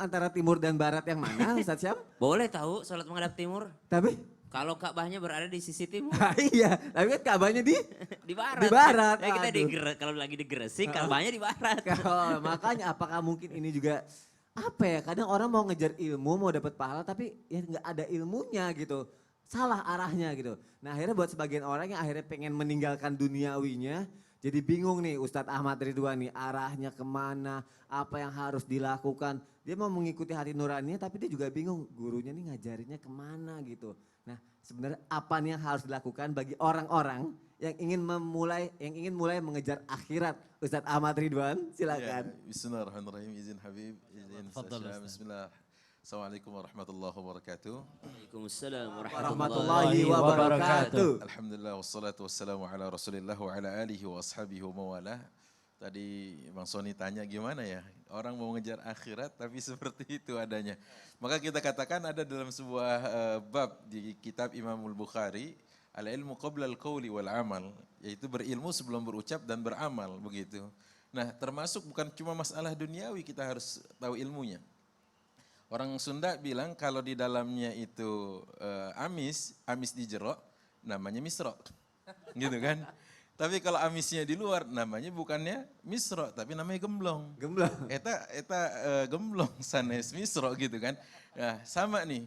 antara timur dan barat yang mana Ustaz Syam? Boleh tahu sholat menghadap timur. Tapi Kalau Ka'bahnya berada di sisi timur. iya, tapi kan Ka'bahnya di Di barat. Di barat, Nah, kita aduh. kalau lagi di Gresik, Ka'bahnya di barat. kalau makanya apakah mungkin ini juga apa ya? Kadang orang mau ngejar ilmu, mau dapat pahala tapi ya nggak ada ilmunya gitu. Salah arahnya gitu. Nah akhirnya buat sebagian orang yang akhirnya pengen meninggalkan duniawinya, jadi bingung nih Ustadz Ahmad Ridwan nih arahnya kemana, apa yang harus dilakukan. Dia mau mengikuti hati nuraninya tapi dia juga bingung gurunya nih ngajarinnya kemana gitu. Nah sebenarnya apa nih yang harus dilakukan bagi orang-orang yang ingin mulai mengejar akhirat. Ustadz Ahmad Ridwan silakan. Ya, Bismillahirrahmanirrahim. Izin Habib, izin Tafadhal, Ustaz. Ustaz. Bismillah. Assalamualaikum warahmatullahi wabarakatuh. Waalaikumsalam Warahmatullahi wabarakatuh. Alhamdulillah wassalatu wassalamu ala Rasulillah wa ala alihi wa ashabihi wa mawalah. Tadi Bang Sony tanya gimana ya, orang mau mengejar akhirat tapi seperti itu adanya. Maka kita katakan ada dalam sebuah bab di kitab Imamul Bukhari, al-ilmu qabla al-qawli wal amal, yaitu berilmu sebelum berucap dan beramal begitu. Nah termasuk bukan cuma masalah duniawi, kita harus tahu ilmunya. Orang Sunda bilang kalau di dalamnya itu amis dijerok, namanya misro, gitu kan. Tapi kalau amisnya di luar, namanya bukannya misro, tapi namanya gemblong. Gemblong. Eta gemblong sanes misro gitu kan. Nah sama nih,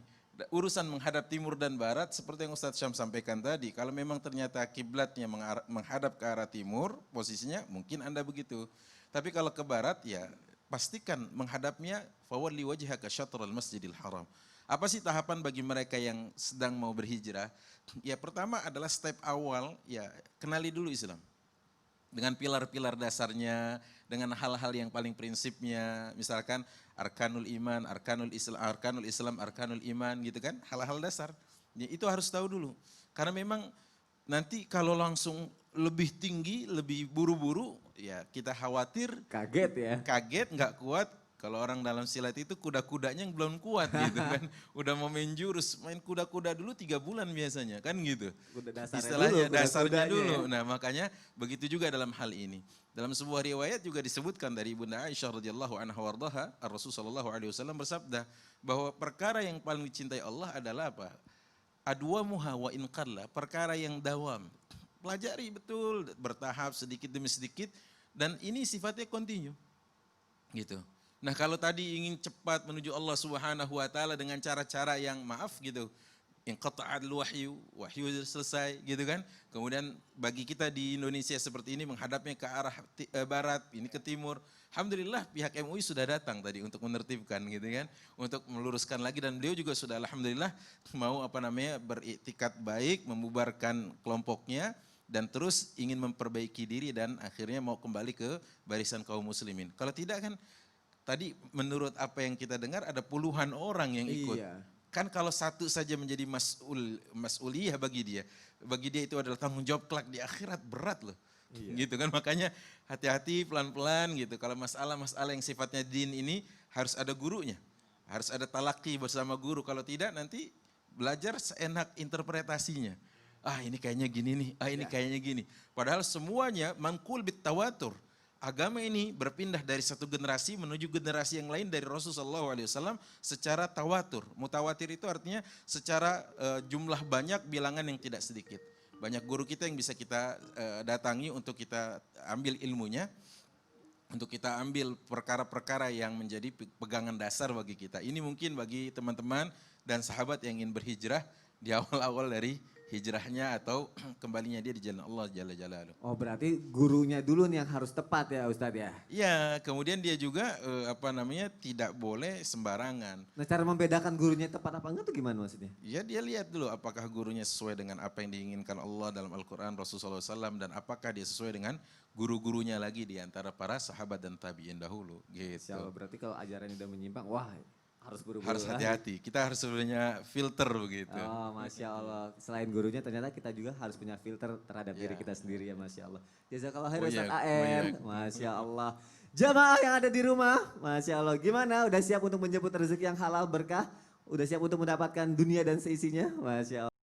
urusan menghadap timur dan barat seperti yang Ustadz Syam sampaikan tadi. Kalau memang ternyata kiblatnya menghadap ke arah timur, posisinya mungkin Anda begitu. Tapi kalau ke barat ya pastikan menghadapnya fawalli wajhaka syatral masjidil haram. Apa sih tahapan bagi mereka yang sedang mau berhijrah? Ya pertama adalah step awal, ya kenali dulu Islam. Dengan pilar-pilar dasarnya, dengan hal-hal yang paling prinsipnya, misalkan arkanul iman, arkanul Islam, arkanul iman gitu kan, hal-hal dasar. Ya, itu harus tahu dulu. Karena memang nanti kalau langsung lebih tinggi, lebih buru-buru, ya kita khawatir. Kaget ya. Kaget, nggak kuat. Kalau orang dalam silat itu kuda-kudanya yang belum kuat gitu kan. Udah mau main jurus, main kuda-kuda dulu 3 bulan biasanya kan gitu. Istilahnya dasarnya dulu. Nah makanya begitu juga dalam hal ini. Dalam sebuah riwayat juga disebutkan dari Bunda Aisyah radhiyallahu anha wardaha, Rasulullah sallallahu alaihi wasallam bersabda bahwa perkara yang paling dicintai Allah adalah apa? Adwamuha wa in qalla, perkara yang dawam. Pelajari betul, bertahap sedikit demi sedikit dan ini sifatnya kontinu. Gitu. Nah kalau tadi ingin cepat menuju Allah Subhanahu wa taala dengan cara-cara yang maaf gitu. Inqata'al wahyu selesai gitu kan. Kemudian bagi kita di Indonesia seperti ini menghadapnya ke arah barat, ini ke timur. Alhamdulillah pihak MUI sudah datang tadi untuk menertibkan gitu kan. Untuk meluruskan lagi dan beliau juga sudah alhamdulillah mau beriktikad baik, membubarkan kelompoknya. Dan terus ingin memperbaiki diri dan akhirnya mau kembali ke barisan kaum muslimin. Kalau tidak kan tadi menurut apa yang kita dengar ada puluhan orang yang ikut. Iya. Kan kalau satu saja menjadi mas'uliyah bagi dia itu adalah tanggung jawab kelak di akhirat, berat loh. Iya. Gitu kan, makanya hati-hati pelan-pelan gitu. Kalau masalah-masalah yang sifatnya din ini harus ada gurunya. Harus ada talaki bersama guru, kalau tidak nanti belajar seenak interpretasinya. Ah ini kayaknya gini nih, ini kayaknya gini. Padahal semuanya mangkul bit tawatur. Agama ini berpindah dari satu generasi menuju generasi yang lain dari Rasulullah SAW secara tawatur. Mutawatir itu artinya secara jumlah banyak, bilangan yang tidak sedikit. Banyak guru kita yang bisa kita datangi untuk kita ambil ilmunya. Untuk kita ambil perkara-perkara yang menjadi pegangan dasar bagi kita. Ini mungkin bagi teman-teman dan sahabat yang ingin berhijrah di awal-awal dari hijrahnya atau kembalinya dia di jalan Allah Jalla Jalaluh. Oh berarti gurunya dulu nih yang harus tepat ya Ustadz ya? Ya kemudian dia juga tidak boleh sembarangan. Nah cara membedakan gurunya tepat apa enggak tuh gimana maksudnya? Ya dia lihat dulu apakah gurunya sesuai dengan apa yang diinginkan Allah dalam Al-Quran Rasulullah SAW dan apakah dia sesuai dengan guru-gurunya lagi di antara para sahabat dan tabi'in dahulu. Gitu. Berarti kalau ajaran udah menyimpang, wah harus buru-buru. Harus hati-hati, kita harus sebenarnya filter begitu. Oh Masya Allah, selain gurunya ternyata kita juga harus punya filter terhadap diri kita sendiri ya Masya Allah. Jazakallah khair Ustaz AR, Masya Allah. Jamaah yang ada di rumah, Masya Allah. Gimana, udah siap untuk menjemput rezeki yang halal berkah? Udah siap untuk mendapatkan dunia dan seisinya? Masya Allah.